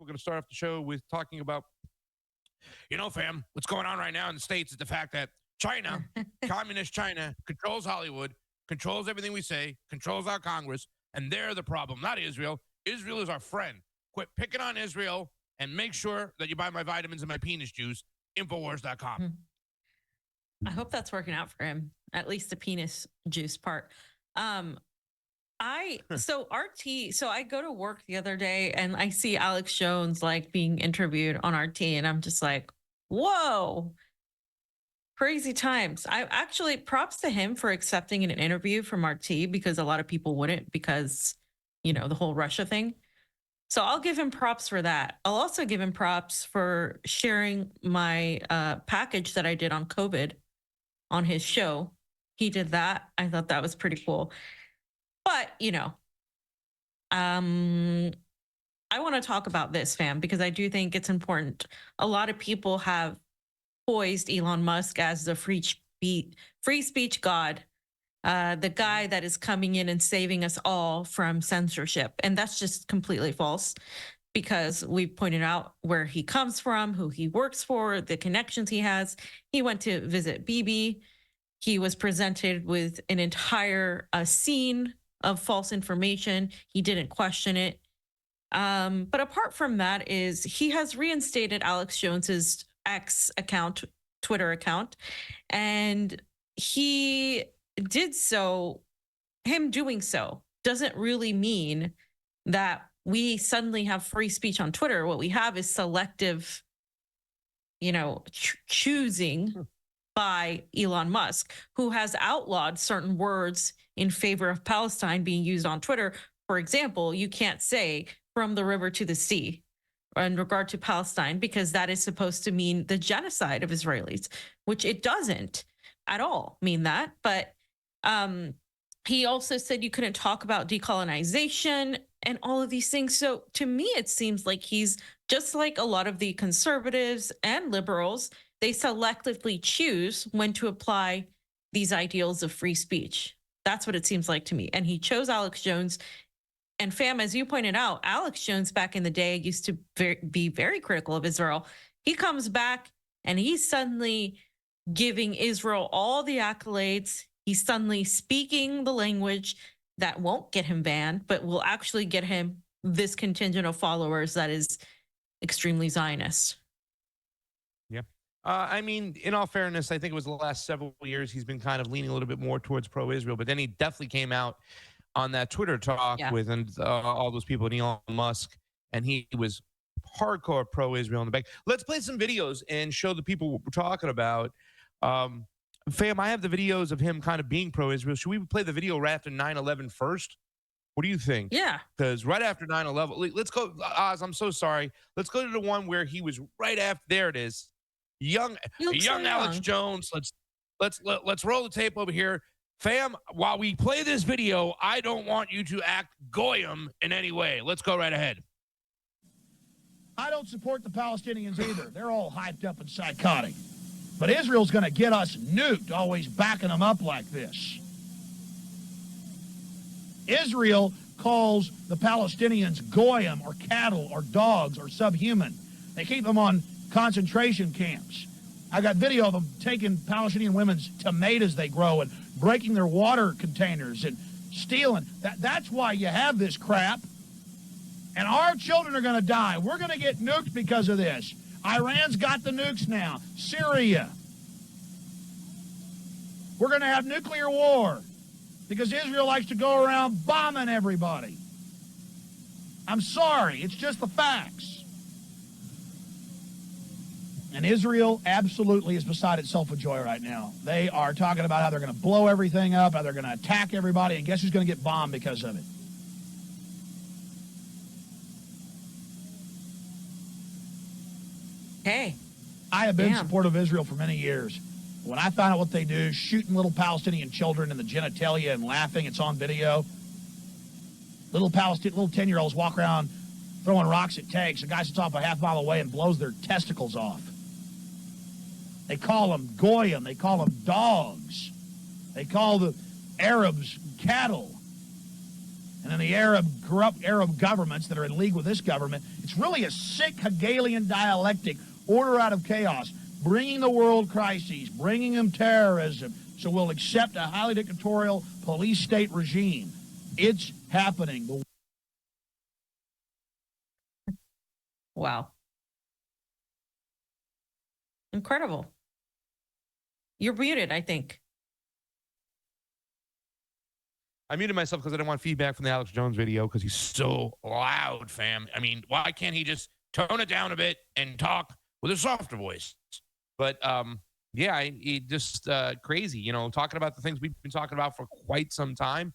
We're going to start off the show with talking about, fam, what's going on right now in the States is the fact that China, communist China, controls Hollywood, controls everything we say, controls our Congress, and they're the problem, not Israel. Israel is our friend. Quit picking on Israel and make sure that you buy my vitamins and my penis juice, Infowars.com. I hope that's working out for him, at least the penis juice part. I go to work the other day and I see Alex Jones like being interviewed on RT, and I'm just like, whoa, crazy times. I actually props to him for accepting an interview from RT, because a lot of people wouldn't, because the whole Russia thing. So I'll give him props for that. I'll also give him props for sharing my package that I did on COVID on his show. He did that. I thought that was pretty cool. But, I want to talk about this, fam, because I do think it's important. A lot of people have poised Elon Musk as the free speech god, the guy that is coming in and saving us all from censorship. And that's just completely false, because we pointed out where he comes from, who he works for, the connections he has. He went to visit Bibi. He was presented with an entire scene of false information. He didn't question it. But apart from that, is he has reinstated Alex Jones's X account, Twitter account, and he did so. Him doing so doesn't really mean that we suddenly have free speech on Twitter. What we have is selective, choosing by Elon Musk, who has outlawed certain words in favor of Palestine being used on Twitter. For example, you can't say from the river to the sea in regard to Palestine, because that is supposed to mean the genocide of Israelis, which it doesn't at all mean that. But he also said you couldn't talk about decolonization and all of these things. So to me, it seems like he's just like a lot of the conservatives and liberals. They selectively choose when to apply these ideals of free speech. That's what it seems like to me. And he chose Alex Jones. And fam, as you pointed out, Alex Jones back in the day used to be very critical of Israel. He comes back and he's suddenly giving Israel all the accolades. He's suddenly speaking the language that won't get him banned, but will actually get him this contingent of followers that is extremely Zionist. Yeah. In all fairness, I think it was the last several years he's been kind of leaning a little bit more towards pro-Israel, but then he definitely came out on that Twitter talk with all those people and Elon Musk, and he was hardcore pro-Israel in the back. Let's play some videos and show the people what we're talking about. Fam, I have the videos of him kind of being pro-Israel. Should we play the video right after 9/11 first? What do you think? Yeah. Because right after 9/11, let's go, Oz, I'm so sorry. Let's go to the one where he was right after, there it is. Young Alex Jones. Let's roll the tape over here. Fam, while we play this video, I don't want you to act goyim in any way. Let's go right ahead. I don't support the Palestinians either. They're all hyped up and psychotic. But Israel's going to get us nuked, always backing them up like this. Israel calls the Palestinians goyim or cattle or dogs or subhuman. They keep them on concentration camps. I got video of them taking Palestinian women's tomatoes they grow and breaking their water containers and stealing. That's why you have this crap. And our children are going to die. We're going to get nuked because of this. Iran's got the nukes now. Syria. We're going to have nuclear war because Israel likes to go around bombing everybody. I'm sorry. It's just the facts. And Israel absolutely is beside itself with joy right now. They are talking about how they're going to blow everything up, how they're going to attack everybody, and guess who's going to get bombed because of it? Hey. I have been supportive of Israel for many years. When I found out what they do, shooting little Palestinian children in the genitalia and laughing, it's on video. Little 10-year-olds walk around throwing rocks at tanks. A guy sits off a half mile away and blows their testicles off. They call them goyim. They call them dogs. They call the Arabs cattle. And then the corrupt Arab governments that are in league with this government It's really a sick Hegelian dialectic, order out of chaos, bringing the world crises, bringing them terrorism, so we'll accept a highly dictatorial police state regime. It's happening. Wow. Incredible. You're muted, I think. I muted myself because I didn't want feedback from the Alex Jones video because he's so loud, fam. I mean, why can't he just tone it down a bit and talk with a softer voice? But yeah, he just crazy, you know, talking about the things we've been talking about for quite some time.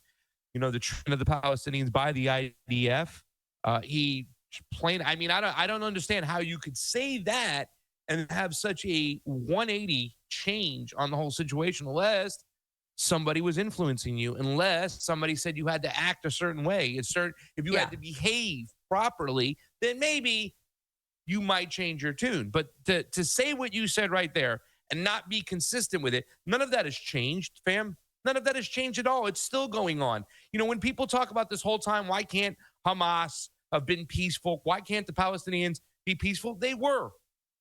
You know, the treatment of the Palestinians by the IDF. He plain, I mean, I don't understand how you could say that and have such a 180 change on the whole situation unless somebody was influencing you, unless somebody said you had to act a certain way. If you had to behave properly, then maybe you might change your tune. But to say what you said right there and not be consistent with it, none of that has changed, fam. None of that has changed at all. It's still going on. You know, when people talk about this whole time, why can't Hamas have been peaceful? Why can't the Palestinians be peaceful? They were.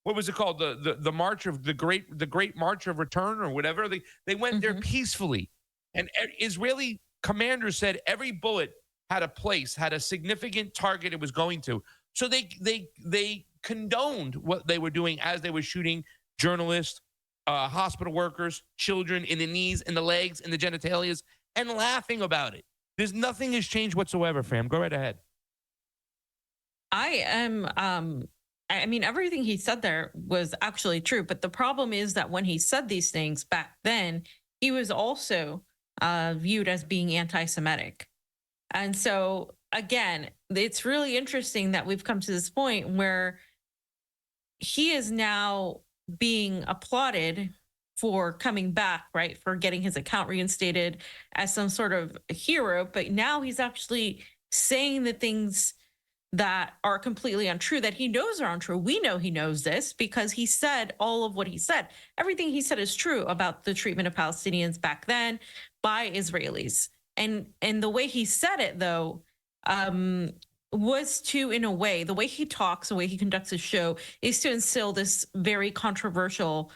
What was it called? The march of the great march of return or whatever. They went there peacefully. And Israeli commanders said every bullet had a place, had a significant target it was going to. So they condoned what they were doing as they were shooting journalists, hospital workers, children in the knees, in the legs, in the genitalias, and laughing about it. There's nothing has changed whatsoever, fam. Go right ahead. I mean, everything he said there was actually true. But the problem is that when he said these things back then, he was also viewed as being anti-Semitic. And so, again, it's really interesting that we've come to this point where he is now being applauded for coming back, right? For getting his account reinstated as some sort of hero. But now he's actually saying the things that are completely untrue, that he knows are untrue. We know he knows this because he said all of what he said. Everything he said is true about the treatment of Palestinians back then by Israelis. And the way he said it, though, was to, in a way, the way he talks, the way he conducts his show is to instill this very controversial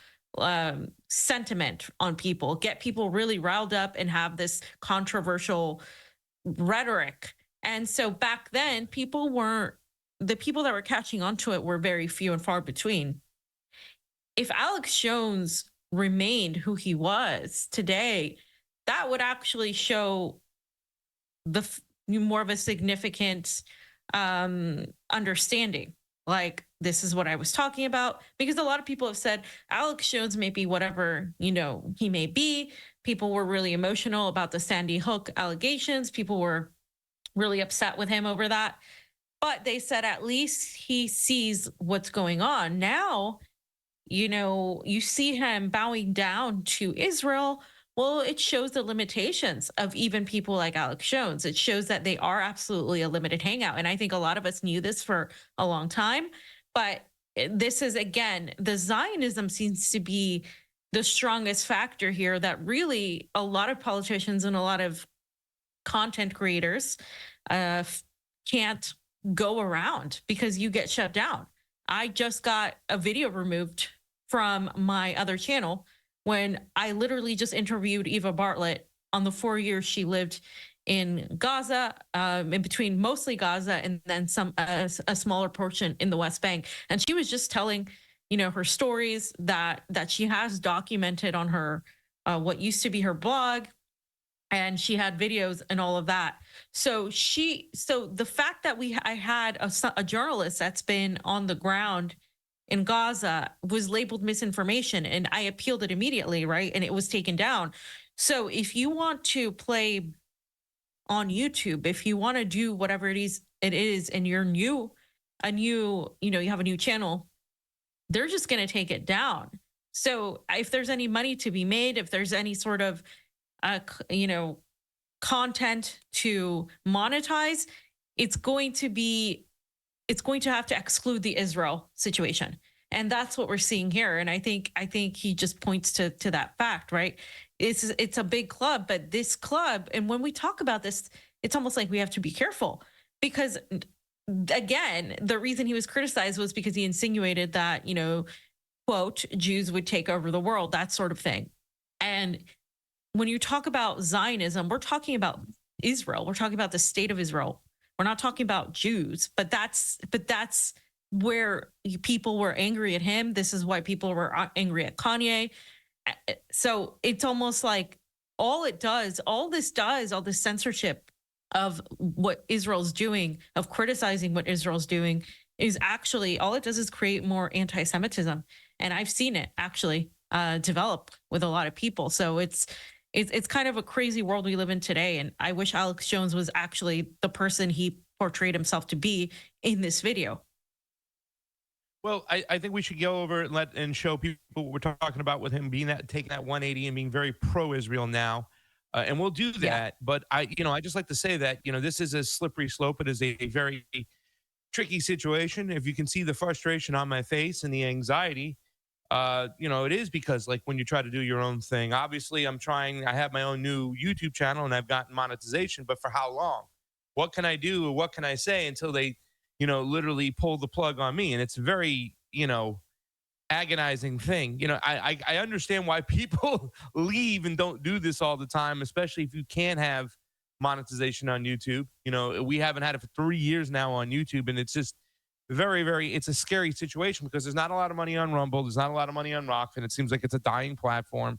sentiment on people, get people really riled up and have this controversial rhetoric. And so back then, the people that were catching onto it were very few and far between. If Alex Jones remained who he was today, that would actually show the more of a significant understanding. Like, this is what I was talking about, because a lot of people have said Alex Jones may be whatever, you know, he may be. People were really emotional about the Sandy Hook allegations. People were really upset with him over that. But they said at least he sees what's going on. Now, you know, you see him bowing down to Israel. Well, it shows the limitations of even people like Alex Jones. It shows that they are absolutely a limited hangout. And I think a lot of us knew this for a long time. But this is, again, the Zionism seems to be the strongest factor here, that really a lot of politicians and a lot of content creators can't go around because you get shut down. I just got a video removed from my other channel when I literally just interviewed Eva Bartlett on the 4 years she lived in Gaza, in between mostly Gaza and then a smaller portion in the West Bank. And she was just telling, you know, her stories that she has documented on her what used to be her blog. And she had videos and all of that. So the fact that I had a journalist that's been on the ground in Gaza was labeled misinformation, and I appealed it immediately, right? And it was taken down. So if you want to play on YouTube, if you want to do whatever it is, and you're you have a new channel, they're just going to take it down. So if there's any money to be made, if there's any sort of content to monetize, it's going to have to exclude the Israel situation. And that's what we're seeing here. And I think he just points to that fact, right? It's a big club, but this club, and when we talk about this, it's almost like we have to be careful, because again, the reason he was criticized was because he insinuated that, quote, Jews would take over the world, that sort of thing. And when you talk about Zionism, we're talking about Israel. We're talking about the state of Israel. We're not talking about Jews, but that's where people were angry at him. This is why people were angry at Kanye. So it's almost like all this censorship of what Israel's doing, of criticizing what Israel's doing, is actually all it does is create more anti-Semitism. And I've seen it actually develop with a lot of people. So it's kind of a crazy world we live in today. And I wish Alex Jones was actually the person he portrayed himself to be in this video. Well, I think we should go over and show people what we're talking about with him taking that 180 and being very pro-Israel now. And we'll do that. Yeah. But I just like to say that, this is a slippery slope. It is a very tricky situation. If you can see the frustration on my face and the anxiety, it is because like when you try to do your own thing, obviously I have my own new YouTube channel and I've gotten monetization, but for how long? What can I do? Or what can I say until they, literally pull the plug on me? And it's a very, agonizing thing. I understand why people leave and don't do this all the time, especially if you can't have monetization on YouTube. We haven't had it for 3 years now on YouTube, and it's just very, very, it's a scary situation because there's not a lot of money on Rumble. There's not a lot of money on Rokfin. It seems like it's a dying platform.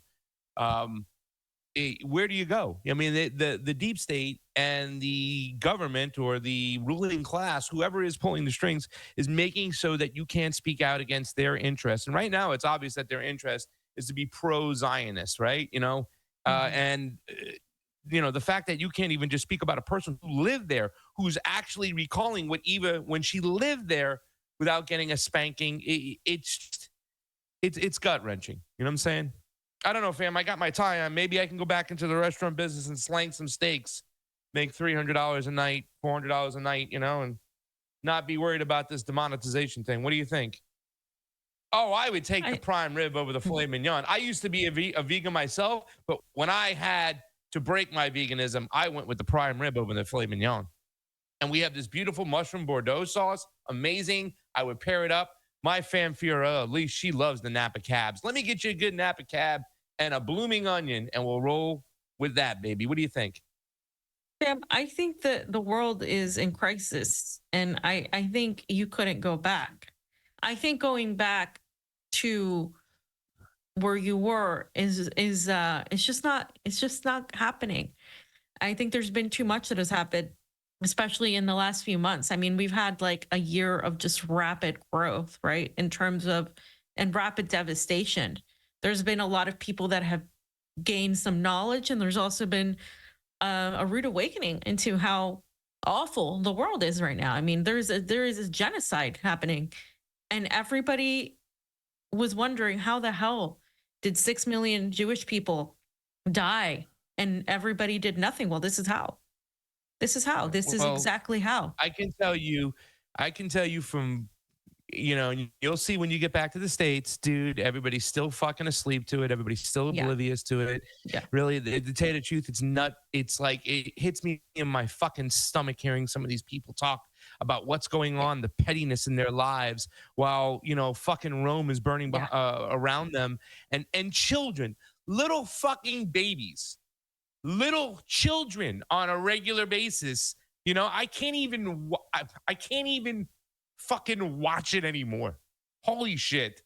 Where do you go? I mean, the deep state and the government or the ruling class, whoever is pulling the strings, is making so that you can't speak out against their interests. And right now, it's obvious that their interest is to be pro-Zionist, right? And the fact that you can't even just speak about a person who lived there, who's actually recalling what Eva when she lived there without getting a spanking, it's gut wrenching. You know what I'm saying? I don't know, fam. I got my tie on. Maybe I can go back into the restaurant business and slang some steaks, make $300 a night, $400 a night, and not be worried about this demonetization thing. What do you think? Oh, I would take the prime rib over the filet mignon. I used to be a vegan myself, but when I had to break my veganism, I went with the prime rib over the filet mignon. And we have this beautiful mushroom Bordeaux sauce. Amazing. I would pair it up. My fam Fiorella, at least she loves the Napa cabs. Let me get you a good Napa cab and a blooming onion, and we'll roll with that, baby. What do you think? Sam, I think that the world is in crisis, and I think you couldn't go back. I think going back to where you were is it's just not happening. I think there's been too much that has happened, especially in the last few months. I mean, we've had like a year of just rapid growth, right? In terms of, and rapid devastation. There's been a lot of people that have gained some knowledge, and there's also been a rude awakening into how awful the world is right now. I mean, there is a genocide happening, and everybody was wondering how the hell did 6 million Jewish people die, and everybody did nothing. Well, this is how. This is exactly how. I can tell you from, you'll see when you get back to the States, dude, everybody's still fucking asleep to it. Everybody's still oblivious to it. Yeah. Really, to tell you the truth, it's like, it hits me in my fucking stomach hearing some of these people talk about what's going on, the pettiness in their lives while, fucking Rome is burning around them, and children, little fucking babies, little children on a regular basis. I can't even fucking watch it anymore. Holy shit.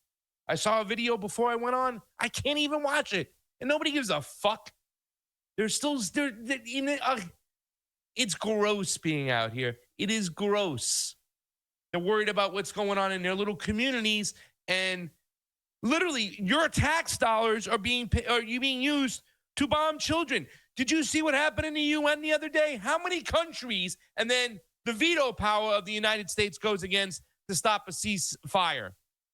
I saw a video before I went on. I can't even watch it. And nobody gives a fuck. It's gross being out here. It is gross. They're worried about what's going on in their little communities, and literally your tax dollars are being used to bomb children. Did you see what happened in the UN the other day? How many countries, and then the veto power of the United States goes against to stop a ceasefire?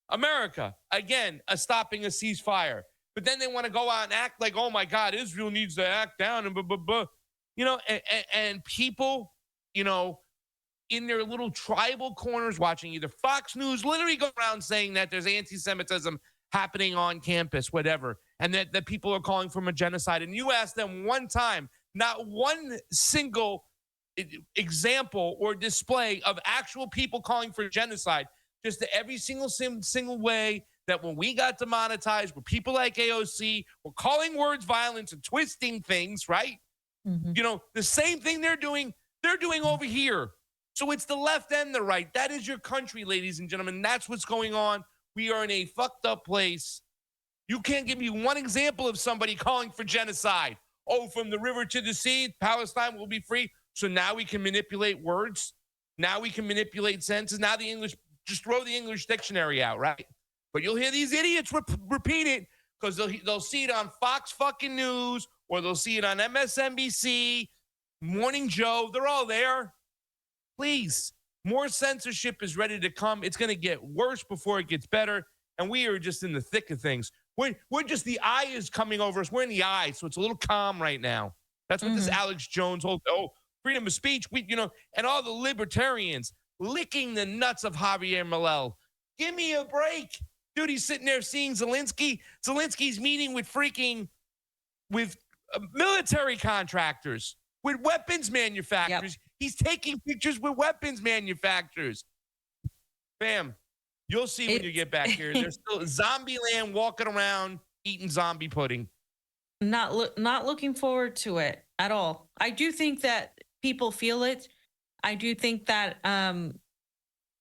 America, again, stopping a ceasefire. But then they want to go out and act like, oh my God, Israel needs to act down and blah, blah, blah. And people, in their little tribal corners watching either Fox News literally go around saying that there's anti-Semitism happening on campus, whatever, and that people are calling for a genocide. And you ask them one time, not one single example or display of actual people calling for genocide. Just to every single way that when we got demonetized, where people like AOC were calling words violence and twisting things, right? Mm-hmm. You know, the same thing they're doing over here. So it's the left and the right. That is your country, ladies and gentlemen. That's what's going on. We are in a fucked up place. You can't give me one example of somebody calling for genocide. Oh, from the river to the sea, Palestine will be free. So now we can manipulate words. Now we can manipulate sentences. Now the English, just throw the English dictionary out, right? But you'll hear these idiots repeat it because they'll see it on Fox fucking News or they'll see it on MSNBC, Morning Joe. They're all there. Please, more censorship is ready to come. It's going to get worse before it gets better. And we are just in the thick of things. We're just, the eye is coming over us. We're in the eye, so it's a little calm right now. That's what this Alex Jones whole, freedom of speech, and all the libertarians licking the nuts of Javier Milei. Give me a break. Dude, he's sitting there seeing Zelensky. Zelensky's meeting with military contractors, with weapons manufacturers. Yep. He's taking pictures with weapons manufacturers. Bam. You'll see when you get back here. There's still zombie land walking around eating zombie pudding. Not looking forward to it at all. I do think that people feel it. I do think that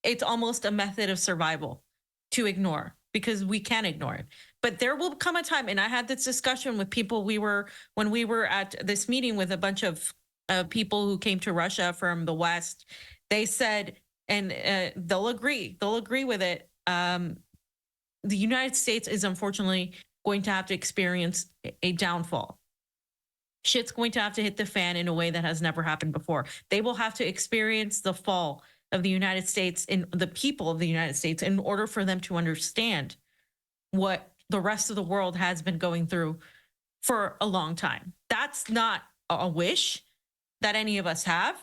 it's almost a method of survival to ignore because we can ignore it. But there will come a time, and I had this discussion with people when we were at this meeting with a bunch of people who came to Russia from the West. They said, and they'll agree with it. The United States is unfortunately going to have to experience a downfall. Shit's going to have to hit the fan in a way that has never happened before. They will have to experience the fall of the United States and the people of the United States in order for them to understand what the rest of the world has been going through for a long time. That's not a wish that any of us have.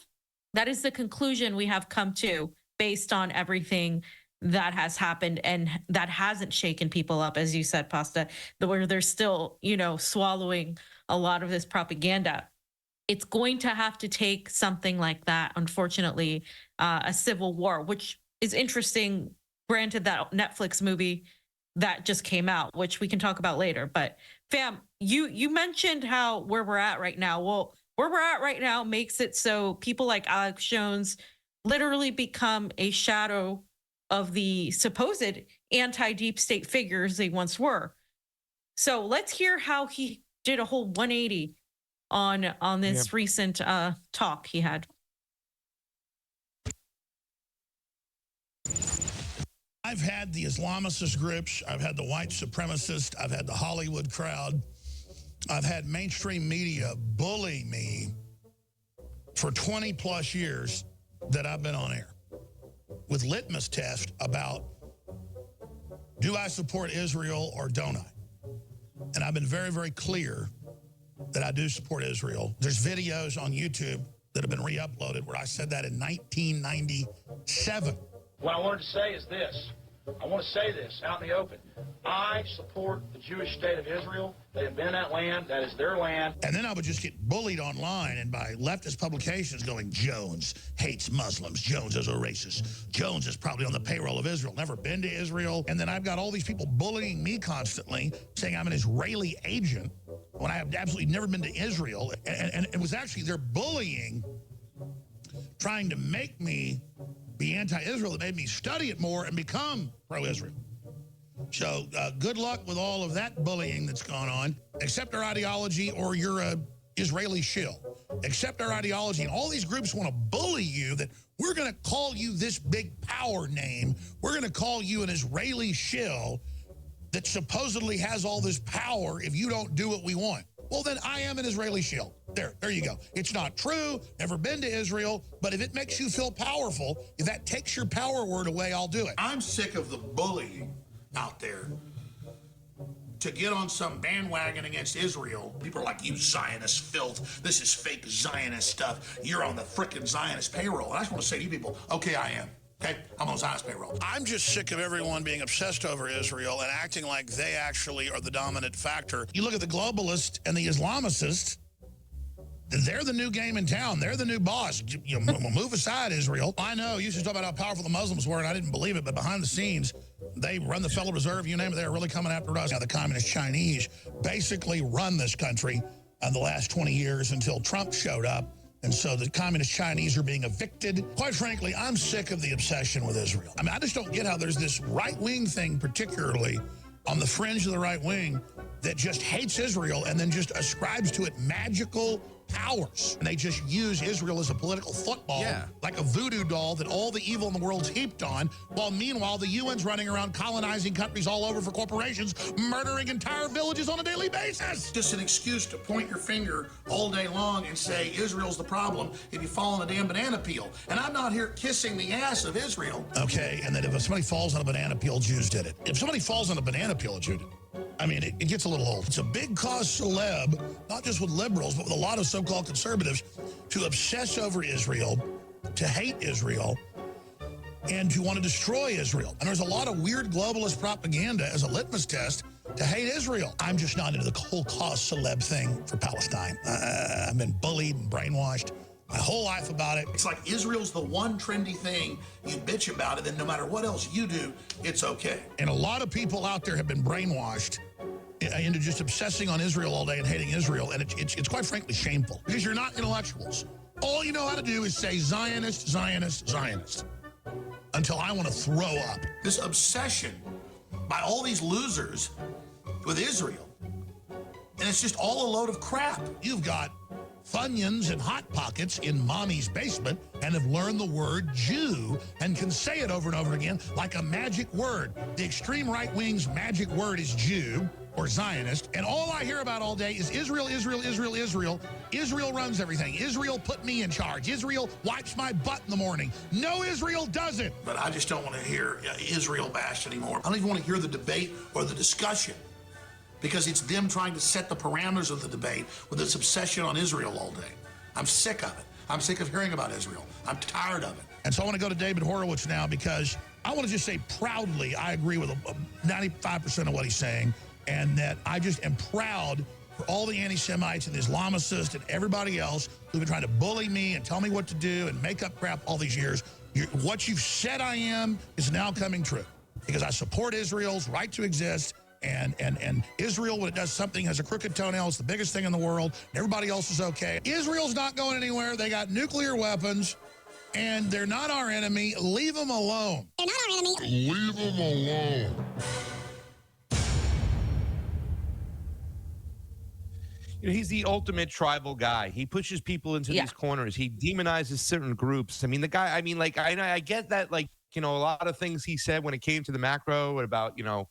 That is the conclusion we have come to based on everything that has happened and that hasn't shaken people up, as you said, Pasta, where they're still, swallowing a lot of this propaganda. It's going to have to take something like that, unfortunately, a civil war, which is interesting. Granted, that Netflix movie that just came out, which we can talk about later. But fam, you mentioned where we're at right now. Well, where we're at right now makes it so people like Alex Jones literally become a shadow of the supposed anti-deep state figures they once were. So let's hear how he did a whole 180 on this recent talk he had. I've had the Islamicist groups, I've had the white supremacist, I've had the Hollywood crowd, I've had mainstream media bully me for 20 plus years that I've been on air with litmus test about, do I support Israel or don't I? And I've been very, very clear that I do support Israel. There's videos on YouTube that have been re-uploaded where I said that in 1997. What I wanted to say is this. I want to say this out in the open. I support the Jewish state of Israel. They have been in that land. That is their land. And then I would just get bullied online and by leftist publications going, Jones hates Muslims. Jones is a racist. Jones is probably on the payroll of Israel. Never been to Israel. And then I've got all these people bullying me constantly, saying I'm an Israeli agent when I have absolutely never been to Israel. And it was actually their bullying trying to make me be anti-Israel that made me study it more and become pro-Israel. So good luck with all of that bullying that's gone on. Accept our ideology or you're a Israeli shill. Accept our ideology. And all these groups want to bully you that we're going to call you this big power name. We're going to call you an Israeli shill that supposedly has all this power if you don't do what we want. Well, then I am an Israeli shill. There you go. It's not true, never been to Israel, but if it makes you feel powerful, if that takes your power word away, I'll do it. I'm sick of the bullying out there to get on some bandwagon against Israel. People are like, you Zionist filth. This is fake Zionist stuff. You're on the frickin' Zionist payroll. And I just want to say to you people, okay, I am. Okay, I'm on Zionist payroll. I'm just sick of everyone being obsessed over Israel and acting like they actually are the dominant factor. You look at the globalists and the Islamicists, They're the new game in town. They're the new boss. You know, move aside, Israel. I know you should talk about how powerful the Muslims were, and I didn't believe it, but behind the scenes, they run the Federal Reserve, you name it, they're really coming after us. Now, the communist Chinese basically run this country in the last 20 years until Trump showed up. And so the communist Chinese are being evicted. Quite frankly, I'm sick of the obsession with Israel. I mean, I just don't get how there's this right-wing thing, particularly on the fringe of the right wing, that just hates Israel and then just ascribes to it magical powers. And they just use Israel as a political football, like a voodoo doll that all the evil in the world's heaped on, while meanwhile the UN's running around colonizing countries all over for corporations, murdering entire villages on a daily basis. Just an excuse to point your finger all day long and say Israel's the problem if you fall on a damn banana peel. And I'm not here kissing the ass of Israel. Okay, and that if somebody falls on a banana peel, Jews did it. If somebody falls on a banana peel, a Jew did it. I mean, it gets a little old. It's a big cause celeb, not just with liberals, but with a lot of so-called conservatives, to obsess over Israel, to hate Israel, and to want to destroy Israel. And there's a lot of weird globalist propaganda as a litmus test to hate Israel. I'm just not into the whole cause celeb thing for Palestine. I've been bullied and brainwashed my whole life about it. It's like Israel's the one trendy thing you bitch about it, and no matter what else you do, it's okay. And a lot of people out there have been brainwashed into just obsessing on Israel all day and hating Israel, and it's quite frankly shameful, because you're not intellectuals. All you know how to do is say Zionist, Zionist, Zionist, until I want to throw up. This obsession by all these losers with Israel, and it's just all a load of crap. You've got Funyuns and Hot Pockets in mommy's basement and have learned the word Jew and can say it over and over again like a magic word. The extreme right wing's magic word is Jew or Zionist, and all I hear about all day is Israel, Israel, Israel, Israel. Israel runs everything. Israel put me in charge. Israel wipes my butt in the morning. No, Israel doesn't. But I just don't want to hear Israel bashed anymore. I don't even want to hear the debate or the discussion, because it's them trying to set the parameters of the debate with this obsession on Israel all day. I'm sick of it. I'm sick of hearing about Israel. I'm tired of it. And so I want to go to David Horowitz now, because I want to just say proudly I agree with 95% of what he's saying, and that I just am proud for all the anti-Semites and the Islamicists and everybody else who've been trying to bully me and tell me what to do and make up crap all these years. What you've said I am is now coming true, because I support Israel's right to exist. And Israel, when it does something, has a crooked toenail. It's the biggest thing in the world. Everybody else is okay. Israel's not going anywhere. They got nuclear weapons, and they're not our enemy. Leave them alone. They're not our enemy. Leave them alone. You know, he's the ultimate tribal guy. He pushes people into these corners. He demonizes certain groups. I mean, the guy, I mean, like, I get that, like, you know, a lot of things he said when it came to the macro about, you know,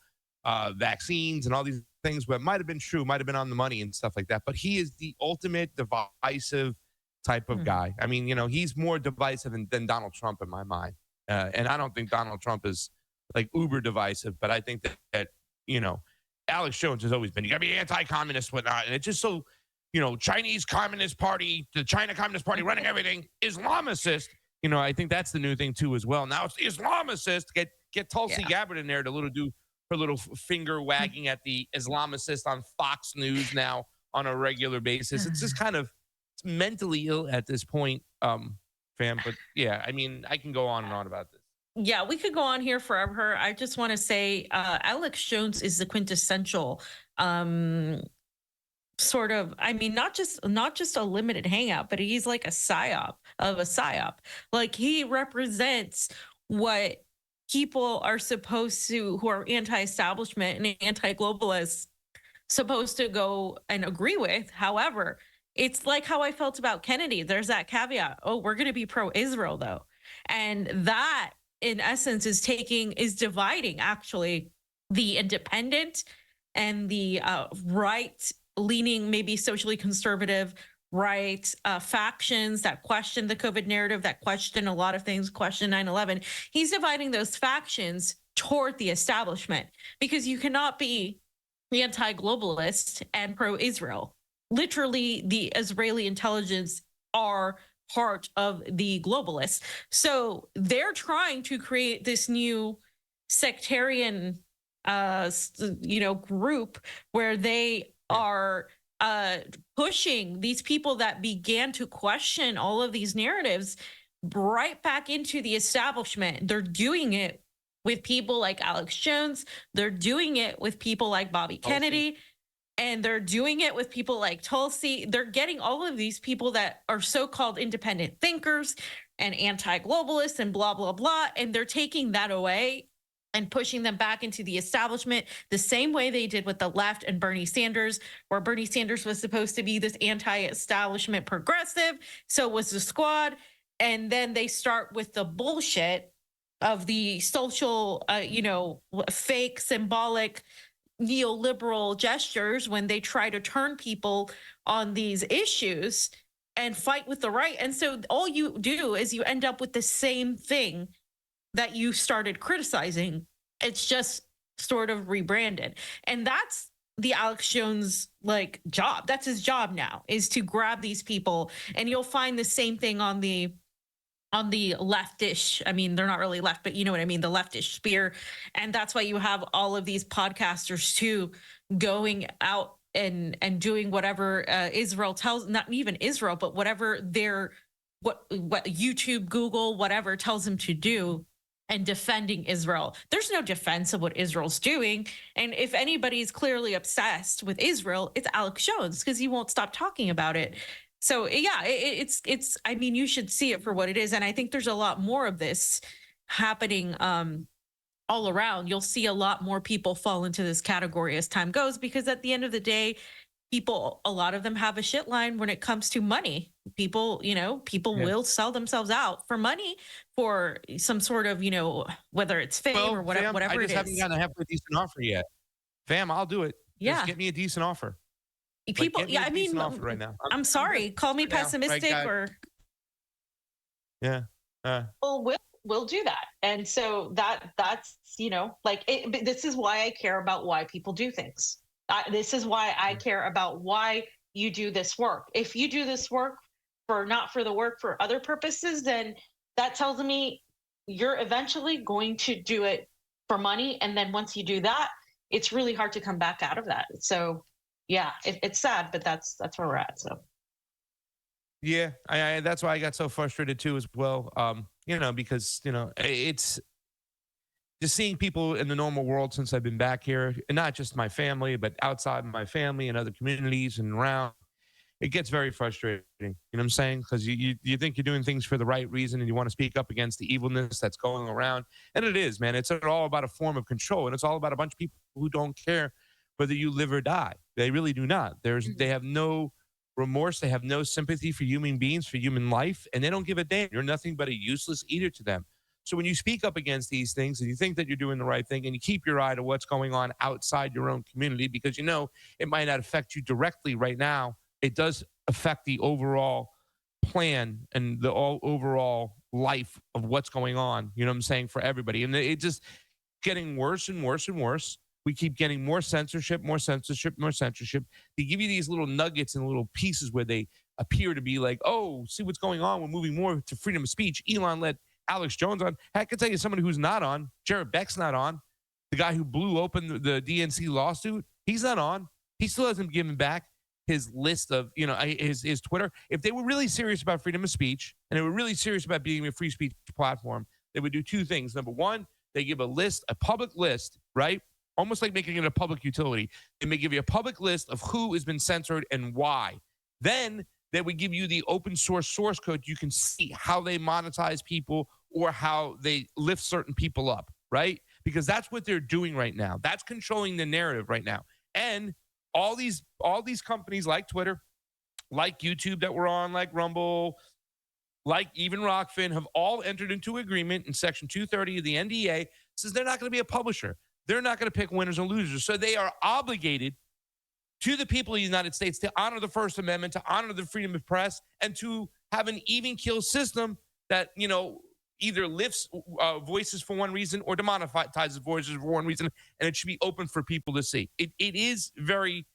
vaccines and all these things, but might have been true, might have been on the money and stuff like that. But he is the ultimate divisive type of guy. I mean, you know, he's more divisive than Donald Trump in my mind. And I don't think Donald Trump is like uber divisive, but I think that you know, Alex Jones has always been, you gotta be anti-communist, whatnot. And it's just so, you know, Chinese Communist Party, the China Communist Party running everything, Islamicist. You know, I think that's the new thing too as well. Now it's Islamicist. Get Tulsi Gabbard in there to do her little finger wagging at the Islamicist on Fox News now on a regular basis. It's just kind of mentally ill at this point, fam. But yeah, I mean, I can go on and on about this. Yeah, we could go on here forever. I just want to say Alex Jones is the quintessential sort of, I mean, not just a limited hangout, but he's like a psyop of a psyop. Like, he represents what people are supposed to, who are anti-establishment and anti-globalists, supposed to go and agree with. However, it's like how I felt about Kennedy. There's that caveat. Oh, we're going to be pro-Israel though. And that in essence is dividing actually the independent and the right-leaning, maybe socially conservative factions that question the COVID narrative, that question a lot of things, question 9/11. He's dividing those factions toward the establishment, because you cannot be the anti-globalist and pro-Israel. Literally, the Israeli intelligence are part of the globalists. So they're trying to create this new sectarian, group where they are pushing these people that began to question all of these narratives right back into the establishment. They're doing it with people like Alex Jones. They're doing it with people like Bobby Kennedy. And they're doing it with people like Tulsi. They're getting all of these people that are so-called independent thinkers and anti-globalists and blah, blah, blah. And they're taking that away and pushing them back into the establishment the same way they did with the left and Bernie Sanders, where Bernie Sanders was supposed to be this anti-establishment progressive. So was the Squad. And then they start with the bullshit of the social, fake symbolic neoliberal gestures when they try to turn people on these issues and fight with the right. And so all you do is you end up with the same thing that you started criticizing. It's just sort of rebranded. And that's the Alex Jones job. That's his job now, is to grab these people. And you'll find the same thing on the leftish, I mean, they're not really left, but you know what I mean, the leftish spear. And that's why you have all of these podcasters too going out and doing whatever Israel tells, not even Israel, but whatever what YouTube, Google, whatever tells them to do, and defending Israel. There's no defense of what Israel's doing. And if anybody's clearly obsessed with Israel, it's Alex Jones, because he won't stop talking about it. So yeah, it's. I mean, you should see it for what it is, and I think there's a lot more of this happening all around. You'll see a lot more people fall into this category as time goes, because at the end of the day, a lot of them have a shit line when it comes to money. People will sell themselves out for money for some sort of whether it's fame or whatever. Fam, whatever I just haven't gotten a halfway decent offer yet. Fam, I'll do it. Yeah, just get me a decent offer. People, I mean, right now. I'm sorry. Call me pessimistic or. Yeah. Well, we'll do that, and so that's this is why I care about why people do things. This is why I care about why you do this work. If you do this work not for the work, for other purposes, then that tells me you're eventually going to do it for money, and then once you do that, it's really hard to come back out of that. So. Yeah, it's sad, but that's where we're at. So, yeah, I that's why I got so frustrated too, as well. Because it's just seeing people in the normal world since I've been back here, and not just my family, but outside my family and other communities and around. It gets very frustrating. You know what I'm saying? Because you think you're doing things for the right reason, and you want to speak up against the evilness that's going around, and it is, man. It's all about a form of control, and it's all about a bunch of people who don't care whether you live or die. They really do not. They have no remorse. They have no sympathy for human beings, for human life, and they don't give a damn. You're nothing but a useless eater to them. So when you speak up against these things and you think that you're doing the right thing, and you keep your eye to what's going on outside your own community, because it might not affect you directly right now, it does affect the overall plan and the overall life of what's going on, you know what I'm saying, for everybody. And it just getting worse and worse and worse. We keep getting more censorship, more censorship, more censorship. They give you these little nuggets and little pieces where they appear to be like, oh, see what's going on. We're moving more to freedom of speech. Elon let Alex Jones on. I can tell you someone who's not on. Jared Beck's not on. The guy who blew open the DNC lawsuit, he's not on. He still hasn't given back his list of, his Twitter. If they were really serious about freedom of speech, and they were really serious about being a free speech platform, they would do two things. Number one, they give a public list, right? Almost like making it a public utility. They may give you a public list of who has been censored and why. Then they would give you the open source code. You can see how they monetize people or how they lift certain people up, right? Because that's what they're doing right now. That's controlling the narrative right now. And all these companies like Twitter, like YouTube that we're on, like Rumble, like even Rokfin, have all entered into agreement in Section 230 of the NDA, says they're not going to be a publisher. They're not going to pick winners and losers. So they are obligated to the people of the United States to honor the First Amendment, to honor the freedom of press, and to have an even keel system that, either lifts voices for one reason or demonetizes voices for one reason, and it should be open for people to see. It is very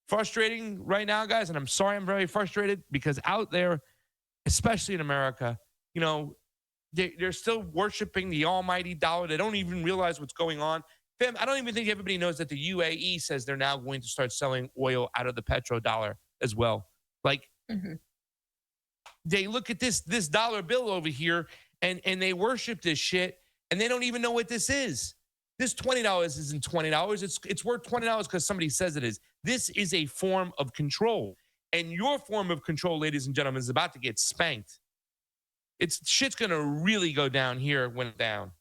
frustrating right now, guys, and I'm sorry I'm very frustrated, because out there, especially in America, they're still worshiping the almighty dollar. They don't even realize what's going on. Fam, I don't even think everybody knows that the UAE says they're now going to start selling oil out of the petrodollar as well. Like, they look at this dollar bill over here and they worship this shit, and they don't even know what this is. This $20 isn't $20. It's worth $20 because somebody says it is. This is a form of control. And your form of control, ladies and gentlemen, is about to get spanked. Shit's gonna really go down here when it's down.